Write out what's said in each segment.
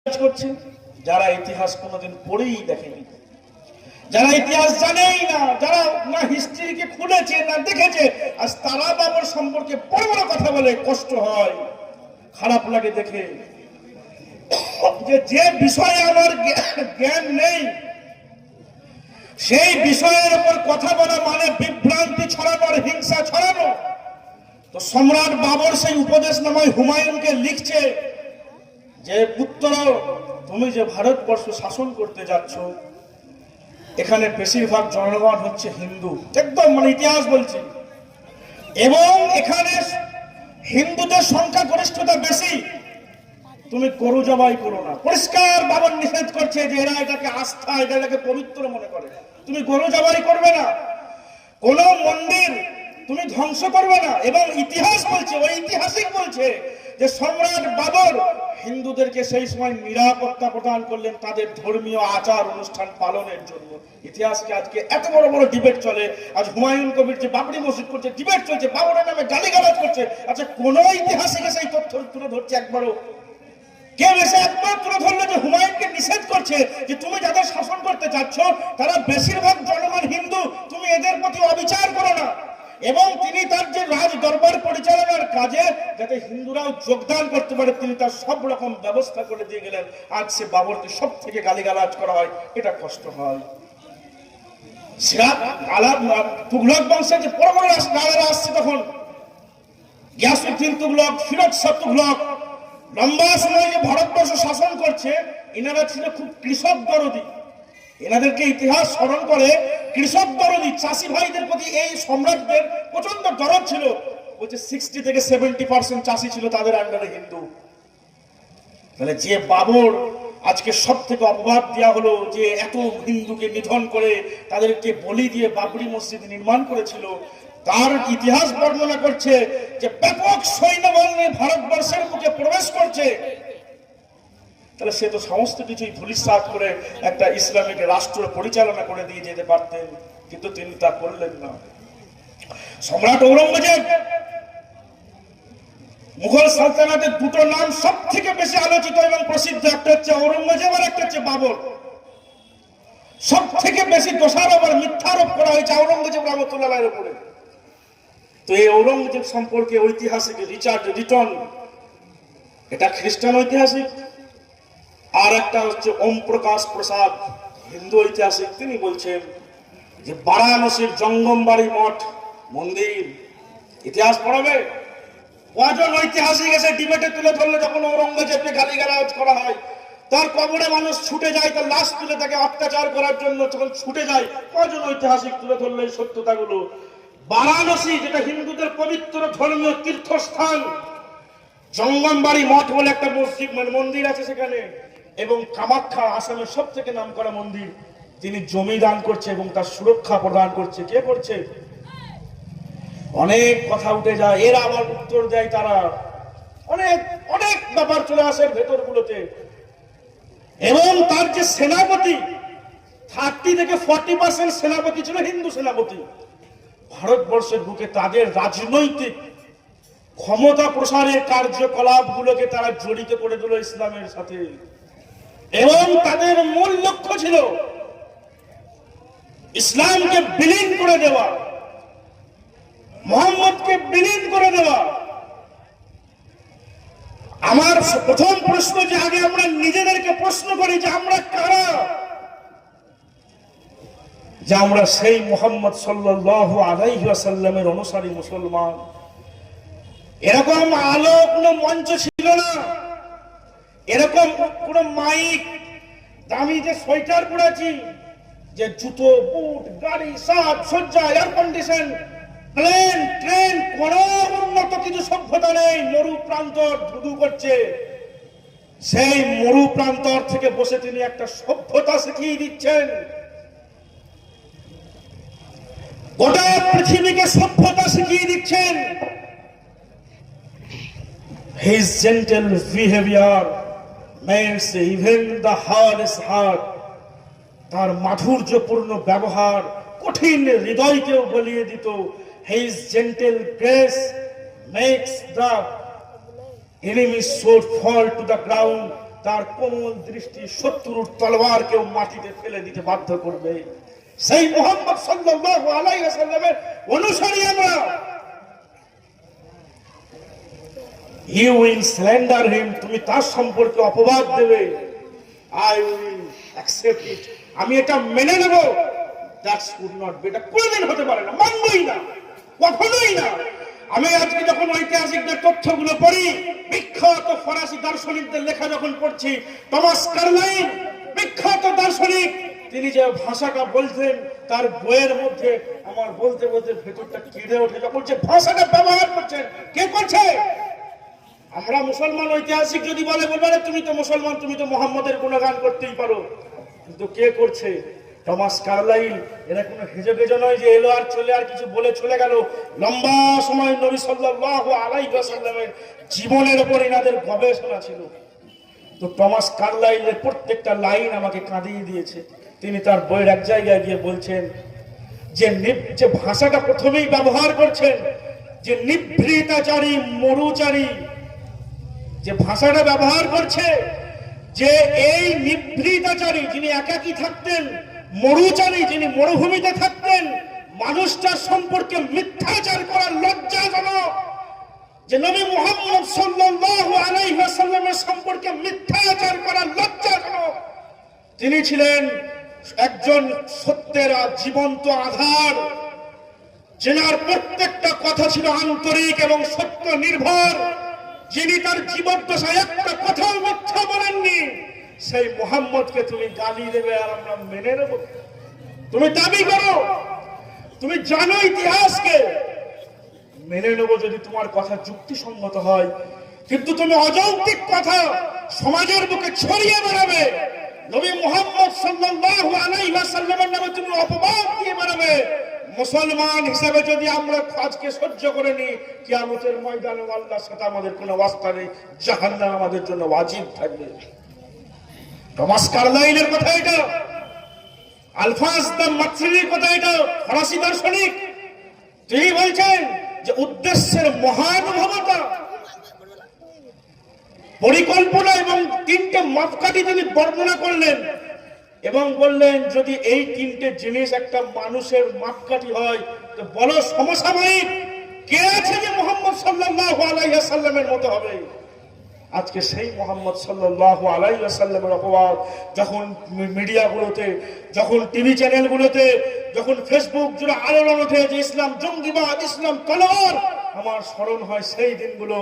করছে যারা ইতিহাস কোনোদিন পড়েই দেখেনি, যারা ইতিহাস জানেই না, যারা না হিস্ট্রিকে খুলেছে না দেখেছে, আজ তারা বাবর সম্পর্কে বড় বড় কথা বলে। কষ্ট হয়, খারাপ লাগে দেখে যে বিষয়ে আমার জ্ঞান নেই সেই বিষয়ের উপর কথা বলা মানে বিভ্রান্তি ছড়ানো আর হিংসা ছড়ানো। তো সম্রাট বাবর সেই উপদেশনামায় হুমায়ুনকে লিখছে যে পুত্র, তুমি যে ভারতবর্ষ শাসন করতে যাচ্ছ, এখানে বেশিরভাগ জনগণ হচ্ছে হিন্দু, একদম মানে ইতিহাস বলছে, এবং এখানে হিন্দুদের সংখ্যাগরিষ্ঠতা বেশি। তুমি গরু জবাই করো না। পরিষ্কার বাবর নিষেধ করছে যে এরা এটাকে আস্থা, এটাকে পবিত্র মনে করে। তুমি গরু জবাই করবে না, কোন মন্দির তুমি ধ্বংস করবে না। এবং ইতিহাস বলছে, ওই ঐতিহাসিক বলছে যে সম্রাট বাবর হিন্দুদেরকে সেই সময় নিরাপত্তা প্রদান করলেন তাদের ধর্মীয় আচার অনুষ্ঠান পালনের জন্য। ইতিহাসকে আজকে এত বড় বড় ডিবেট চলে। আজ হুমায়ুন কবির যে বাবরি মসজিদ করছে, ডিবেট চলছে, বাবরের নামে গালিগালাজ করছে। আচ্ছা, কোন ইতিহাসিক সেই তথ্য তুলে ধরছে একবারও? কেউ এসে একবার তুলে ধরলো যে হুমায়ুনকে নিষেধ করছে যে তুমি যাদের শাসন করতে চাচ্ছ তারা বেশিরভাগ জনগণ হিন্দু, তুমি এদের প্রতি অবিচার করো না। এবং তিনি তার যে রাজ দরবার পরিচালনার কাজে যাতে হিন্দুরাও যোগদান করতে পারে, তিনি তার সব রকম ব্যবস্থা করে দিয়ে গেলেন। আজ সে বাবরকে সব থেকে গালিগালাজ করা হয়, এটা কষ্ট হয়। তুগলক বংশের যে বড় বড় রাজারা আসছে তখন, গিয়াসউদ্দিন তুগলক, ফিরোজ শাহ তুগলক, লম্বা সময় যে ভারতবর্ষ শাসন করছে, এনারা ছিল খুব কৃষক দরদি। এনাদেরকে ইতিহাস স্মরণ করে কৃষক দরদি, চাষি ভাইদের প্রতি এই সম্রাটদের প্রচন্ড দরদ ছিল। বলছে 60 থেকে 70% চাষি ছিল তাদের আন্ডারে হিন্দু। তাহলে যে বাবর আজকে সব থেকে অপবাদ দেওয়া হলো যে এত হিন্দুকে নিধন করে তাদেরকে বলি দিয়ে বাবরি মসজিদ নির্মাণ করেছিল, তার ইতিহাস বর্ণনা করছে যে ব্যাপক সৈন্যবাহিনী ভারতবর্ষের বুকে প্রবেশ করছে। তাহলে সে তো সমস্ত কিছুই ধূলিসাৎ করে একটা ইসলামিক রাষ্ট্র পরিচালনা করে দিয়ে যেতে পারতেন, কিন্তু তিনি তা করলেন না। সম্রাট ঔরঙ্গজেব, মুঘল সালতানাতের দুটো নাম সব থেকে বেশি আলোচিত এবং প্রসিদ্ধ, একটা হচ্ছে ঔরঙ্গজেব আর একটা হচ্ছে বাবর। সব থেকে বেশি দোষারোপ আর মিথ্যারোপ করা হয়েছে ঔরঙ্গজেব রহমতুল্লাহের উপরে। তো এই ঔরঙ্গজেব সম্পর্কে ঐতিহাসিক রিচার্ড রিটন, এটা খ্রিস্টান ঐতিহাসিক, আর একটা হচ্ছে ওম প্রকাশ প্রসাদ, হিন্দু ঐতিহাসিক। তিনি বলছেন যে বারাণসীর জঙ্গমবাড়ি মঠ মন্দির ইতিহাস পড়াবে। কজন ঐতিহাসিক এসে ডিবেটে তুলে ধরলে যখন ঔরঙ্গজেবকে গালিগালাজ করা হয়, তার কবরে মানুষ ছুটে যায়, তার লাশ তুলে তাকে অত্যাচার করার জন্য যখন ছুটে যায়, কজন ঐতিহাসিক তুলে ধরলে এই সত্যতাগুলো? বারাণসী, যেটা হিন্দুদের পবিত্র ধর্মীয় তীর্থস্থান, জঙ্গমবাড়ি মঠ বলে একটা মসজিদ মানে মন্দির আছে সেখানে, এবং কামাখ্যা, আসামের সব থেকে নামকরা মন্দির, তিনি জমি দান করছে এবং তার সুরক্ষা প্রদান করছে। কে করছে? অনেক কথা উঠে যায়, এরা আবার উত্তর দেয়, তারা অনেক অনেক ব্যাপার চলে আসে ভেতরগুলোতে। এবং তার যে সেনাপতি, 30 থেকে 40% সেনাপতি ছিল হিন্দু সেনাপতি। ভারতবর্ষের বুকে তাদের রাজনৈতিক ক্ষমতা প্রসারের কার্যকলাপ গুলোকে তারা জড়িত করে দিল ইসলামের সাথে। এবং তাদের মূল লক্ষ্য ছিল ইসলামকে বিলীন করে দেওয়া, মোহাম্মদকে বিলীন করে দেওয়া। আমার প্রথম প্রশ্ন, যে আগে আমরা নিজেদেরকে প্রশ্ন করি যে আমরা কারা, যে আমরা সেই মুহাম্মদ সাল্লাল্লাহু আলাইহি ওয়াসাল্লামের অনুসারী মুসলমান। এরকম আলো কোনো মঞ্চ ছিল না, এরকম কোনো মাইক, দামি যে সোয়েটার পরেছি, যে জুতো, বুট, গাড়ি, সাজ সজ্জা, এয়ার কন্ডিশন, প্লেন, ট্রেন, কোন উন্নত কিছু সভ্যতা নেই। মরু প্রান্তর ধুধু করছে। সেই মরু প্রান্তর থেকে বসে তিনি একটা সভ্যতা শিখিয়ে দিচ্ছেন, গোটা পৃথিবীকে সভ্যতা শিখিয়ে দিচ্ছেন। His gentle behavior makes even the hardest heart. তার মাধুর্যপূর্ণ ব্যবহার কঠিন হৃদয়কেও গলিয়ে দিত। His gentle grace makes the enemy's sword fall to the ground তার কোমল দৃষ্টি শত্রুর তলোয়ার কেউ মাটিতে ফেলে দিতে বাধ্য করবে। সেই মুহাম্মদ সাল্লাল্লাহু আলাইহি ওয়াসাল্লামের অনুসারী আমরা। You will slander him, তুমি তার সম্পর্কে অপবাদ দেবে। I will accept it, আমি এটা মেনে নেব। That should not be, এটা কোনোদিন হতে পারে না, মানবই না, কখনোই না। আমি আজকে যখন ঐতিহাসিকদের তথ্যগুলো পড়ি, বিখ্যাত ফরাসি দার্শনিকদের লেখা যখন পড়ছি, টমাস কার্লাইল বিখ্যাত দার্শনিক, তিনি যে ভাষাটা বলছেন তার বইয়ের মধ্যে আমার বলতে বলতে ভেতরটা কেঁদে ওঠে। যখন যে ভাষাটা ব্যবহার করছেন, কে করছে? আমরা মুসলমান ঐতিহাসিক যদি বলে বলবে তুমি তো মুসলমান, তুমি তো মুহাম্মদের গুণগান করতেই পারো, কিন্তু কে করছে? Thomas Carlyle. এরা কোনো হেজেবেজে নয় যে এলো আর চলে আর কিছু বলে চলে গেল। লম্বা সময় নবী সাল্লাল্লাহু আলাইহি ওয়াসাল্লামের জীবনের উপর এনাদের গবেষণা ছিল। তো টমাস কার্লাইলের প্রত্যেকটা লাইন আমাকে কাঁদিয়ে দিয়েছে। তিনি তার বইয়ের এক জায়গায় গিয়ে বলছেন যে ভাষাটা প্রথমেই ব্যবহার করছেন, যে নিভৃতাচারী মরুচারী, যে ভাষাটা ব্যবহার করছে, যে এই নিভৃতাচারী যিনি একাকী থাকতেন, মরুচারী যিনি মরুভূমিতে থাকতেন, মানুষটার সম্পর্কে মিথ্যাচার করার লজ্জাজনক, যে নবী মুহাম্মদ সাল্লাল্লাহু আলাইহি ওয়াসাল্লামের সম্পর্কে মিথ্যাচার করার লজ্জাজনক। তিনি ছিলেন একজন সত্যের জীবন্ত আধার, যেনার প্রত্যেকটা কথা ছিল আন্তরিক এবং সত্য নির্ভর, যিনি তার জীবদ্দশায় একটা কথাও মিথ্যা বলেননি। সেই মুহাম্মদকে তুমি গালি দেবে আর আমরা মেনে নেব? তুমি দাবি করো তুমি জানো ইতিহাসকে, মেনে নেব যদি তোমার কথা যুক্তিসঙ্গত হয়, কিন্তু তুমি অযৌক্তিক কথা সমাজের বুকে ছড়িয়ে বেড়াবে, নবী মুহাম্মদ সাল্লাল্লাহু আলাইহি ওয়াসাল্লামের নামে তুমি অপবাদ দিয়ে বেড়াবে। মুসলমান হিসেবে যদি আমরা আজকে সহ্য করে নিই, কিয়ামতের ময়দানে আল্লাহর সাথে আমাদের কোনো ওয়াস্তা নেই, জাহান্নাম আমাদের জন্য ওয়াজিব থাকবে। টমাস কার্লাইলের কথা এটা, আলফাজ দ্য মাতরির কথা এটা, ফরাসি দার্শনিক। তিনি বলছেন যে উদ্দেশ্যের মহানুভবতা, পরিকল্পনা এবং তিনটে মাপকাঠি তিনি বর্ণনা করলেন এবং বললেন যদি এই তিনটে জিনিস একটা মানুষের মাপকাঠি হয় তো বলো সমসাময়িক কে আছে যে মুহাম্মদ সাল্লাল্লাহু আলাইহি ওয়াসাল্লামের মতো হবে? আজকে সেই মুহাম্মদ সাল্লাল্লাহু আলাইহি ওয়াসাল্লামের অপবাদ যখন মিডিয়াগুলোতে, যখন টিভি চ্যানেলগুলোতে, যখন ফেসবুক জুড়ে আলোড়ন ওঠে যে ইসলাম জঙ্গিবাদ, ইসলাম তলোয়ার, আমার স্মরণ হয় সেই দিনগুলো।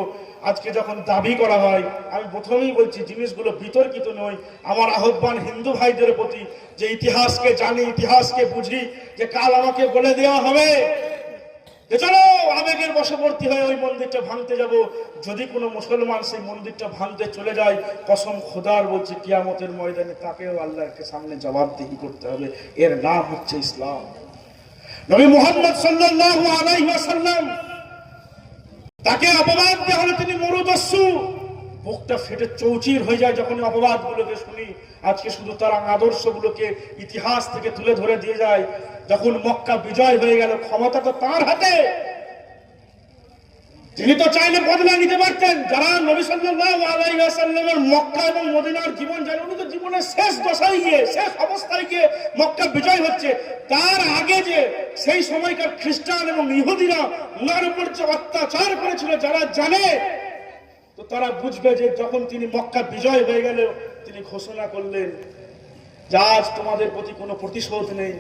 আজকে যখন দাবি করা হয়, আমি প্রথমেই বলছি জিনিসগুলো বিতর্কিত নয়। আমার আহ্বান হিন্দু ভাইদের প্রতি যে ইতিহাসকে জানি, ইতিহাসকে বুঝি, যে কাল আমাকে বলে দেওয়া হবে যে চলো আবেগের বশবর্তী হয়ে ওই মন্দিরটা ভাঙতে যাব। যদি কোনো মুসলমান সেই মন্দিরটা ভাঙতে চলে যায়, কসম খোদার বলছে কিয়ামতের ময়দানে তাকেও আল্লাহকে সামনে জবাবদিহি করতে হবে। এর নাম হচ্ছে ইসলাম। নবী মুহাম্মদ সাল্লাল্লাহু আলাইহি ওয়াসাল্লাম, তাকে অপবাদ দেওয়া হলো তিনি মরুদস্যু। বুকটা ফেটে চৌচির হয়ে যায় যখন অপবাদগুলোকে শুনি। আজকে শুধু তার আদর্শগুলোকে ইতিহাস থেকে তুলে ধরে দিয়ে যায়। যখন মক্কা বিজয় হয়ে গেল, ক্ষমতা তো তার হাতে, তিনি তো চাইলে বদলা নিতে পারতেন। যারা নবী সাল্লাল্লাহু আলাইহি ওয়াসাল্লামের মক্কা এবং মদিনার জীবন জানে, উনি তো জীবনের শেষ দশায় গিয়ে, শেষ অবস্থায় গিয়ে মক্কা বিজয় হচ্ছে। তার আগে যে সেই সময়কার খ্রিস্টান এবং ইহুদিরা উনার উপর যে অত্যাচার করেছিল, যারা জানে তো তারা বুঝবে যে যখন তিনি মক্কা বিজয় হয়ে গেল, তিনি ঘোষণা করলেন যে আজ তোমাদের প্রতি কোনো প্রতিশোধ নেই,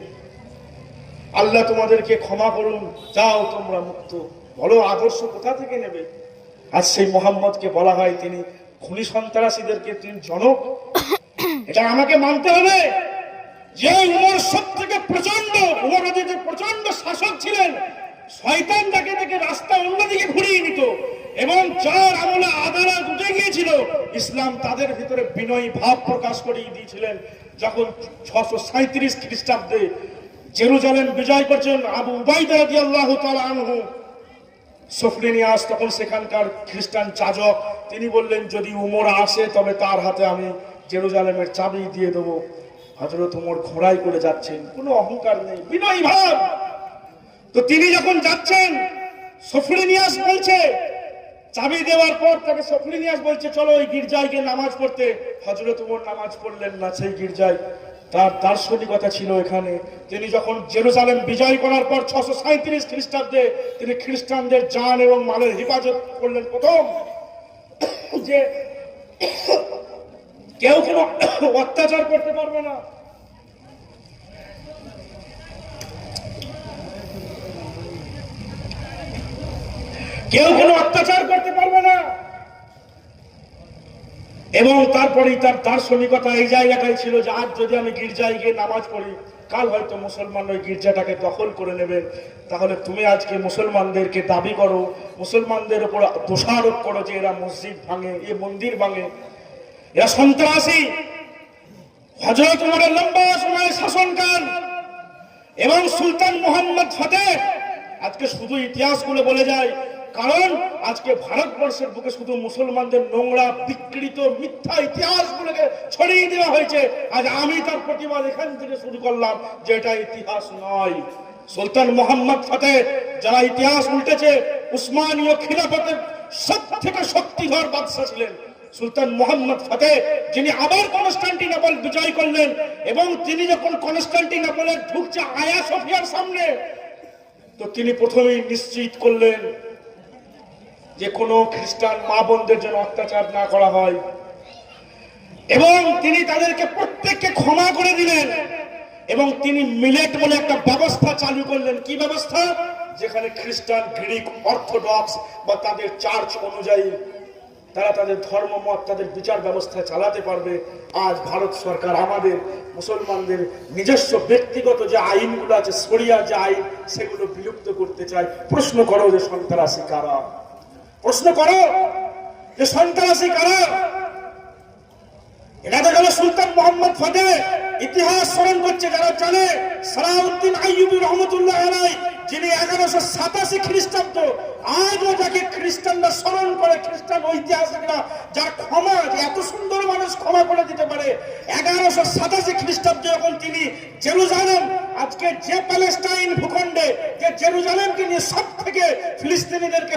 আল্লাহ তোমাদেরকে ক্ষমা করুন, যাও তোমরা মুক্ত। বলো আদর্শ কোথা থেকে নেবে? আজ সেই মোহাম্মদকে বলা হয় তিনি খুনি সন্ত্রাসীদেরকে তিনি জনক। এটা আমাকে মানতে হবে যে উমর সব থেকে প্রচন্ড, উমর প্রচন্ড শাসক ছিলেন। শয়তান তাকে থেকে রাস্তা অন্যদিকে ঘুরিয়ে নিত এবং যার আমলে আদালত উঠে গিয়েছিল, ইসলাম তাদের ভিতরে বিনয়ী ভাব প্রকাশ করিয়ে দিয়েছিলেন। যখন 637 খ্রিস্টাব্দে জেরুজালেম বিজয় করছেন আবু উবাইদা রাদিয়াল্লাহু তাআলা আনহু, সফরিনিয়াস তখন সেখানকার খ্রিস্টান যাজক, তিনি বললেন যদি উমর আসে তবে তার হাতে আমি জেরুজালেমের চাবি দিয়ে দেবো। হযরত উমর ঘোড়ায় করে যাচ্ছেন, কোনো অহংকার নেই, বিনয়ী ভাব। তো তিনি যখন যাচ্ছেন, সফরিনিয়াস বলছে চাবি দেওয়ার পর তাকে সফরিনিয়াস বলছে চলো ওই গির্জায় গিয়ে নামাজ পড়তে। হযরত ওমর নামাজ পড়লেন না সেই গির্জায়। তার দার্শনিকতা ছিল এখানে। তিনি যখন জেরুজালেম বিজয় করার পর 637 খ্রিস্টাব্দে তিনি খ্রিস্টানদের জান এবং মালের হেফাজত করলেন। প্রথম যে কেউ কোনো অত্যাচার করতে পারবে না, কেউ কোনো অত্যাচার করতে পারবে না। এবং তারপরেই তার দার্শনিকতা এই জায়গাটাই ছিল যে আজ যদি আমি গির্জায় গিয়ে নামাজ পড়ি, কাল হয়তো মুসলমান ওই গির্জাটাকে দখল করে নেবেন। তাহলে তুমি আজকে মুসলমানদেরকে দাবি করো, মুসলমানদের উপর দোষারোপ করো যে এরা মসজিদ ভাঙে, এ মন্দির ভাঙে, এরা সন্ত্রাসী। হযরত ওমরের লম্বা সময় শাসনকাল এবং সুলতান মোহাম্মদ ফতেহ আজকে শুধু ইতিহাসগুলো বলে যায়, কারণ আজকে ভারতবর্ষের বুকে শুধু মুসলমানদের নোংরা বিকৃত মিথ্যা ইতিহাসগুলোকে ছড়িয়ে দেওয়া হয়েছে। আজ আমি তার প্রতিবাদ এখান থেকে শুরু করলাম যে এটা ইতিহাস নয়। সুলতান মোহাম্মদ ফতেহ যারা ইতিহাস উল্টেছে, উসমানীয় খিলাফতের সবথেকে শক্তিধর বাদশা ছিলেন সুলতান মোহাম্মদ ফতেহ, যিনি আবার কনস্টান্টিনোপল বিজয় করলেন। এবং তিনি যখন কনস্টান্টিনোপলে ঢুকছে আয়া সোফিয়ার সামনে, তো তিনি প্রথমেই নিশ্চিত করলেন যে কোনো খ্রিস্টান মা বোনদের জন্য অত্যাচার না করা হয়, এবং তিনি তাদেরকে প্রত্যেককে ক্ষমা করে দিলেন। এবং তিনি মিলেট বলে একটা ব্যবস্থা চালু করলেন। কি ব্যবস্থা? যেখানে খ্রিস্টান, গ্রিক অর্থোডক্স বা তাদের চার্চ অনুযায়ী তারা তাদের ধর্মমত, তাদের বিচার ব্যবস্থা চালাতে পারবে। আজ ভারত সরকার আমাদের মুসলমানদের নিজস্ব ব্যক্তিগত যে আইনগুলো আছে, শরিয়া যে আইন, সেগুলো বিলুপ্ত করতে চায়। প্রশ্ন করো যে সন্ত্রাসী কারা? প্রশ্ন করো যে সন্ত্রাসী কারা? এটা তো গেল সুলতান মোহাম্মদ ফতেহ। ইতিহাস স্মরণ করছে যারা জানে, সালাউদ্দিন আইয়ুবী রহমতুল্লাহ আলাইহি, যিনি 1187 খ্রিস্টাব্দ, আজও যাকে খ্রিস্টানরা স্মরণ করে, খ্রিস্টান ঐতিহাসিকরা, যার ক্ষমা, যে এত সুন্দর মানুষ ক্ষমা করে দিতে পারে। 1187 খ্রিস্টাব্দে যখন তিনি জেরুজালেম, আজকে যে প্যালেস্টাইন ভূখণ্ডে যে জেরুজালেমকে নিয়ে সব থেকে ফিলিস্তিনিদেরকে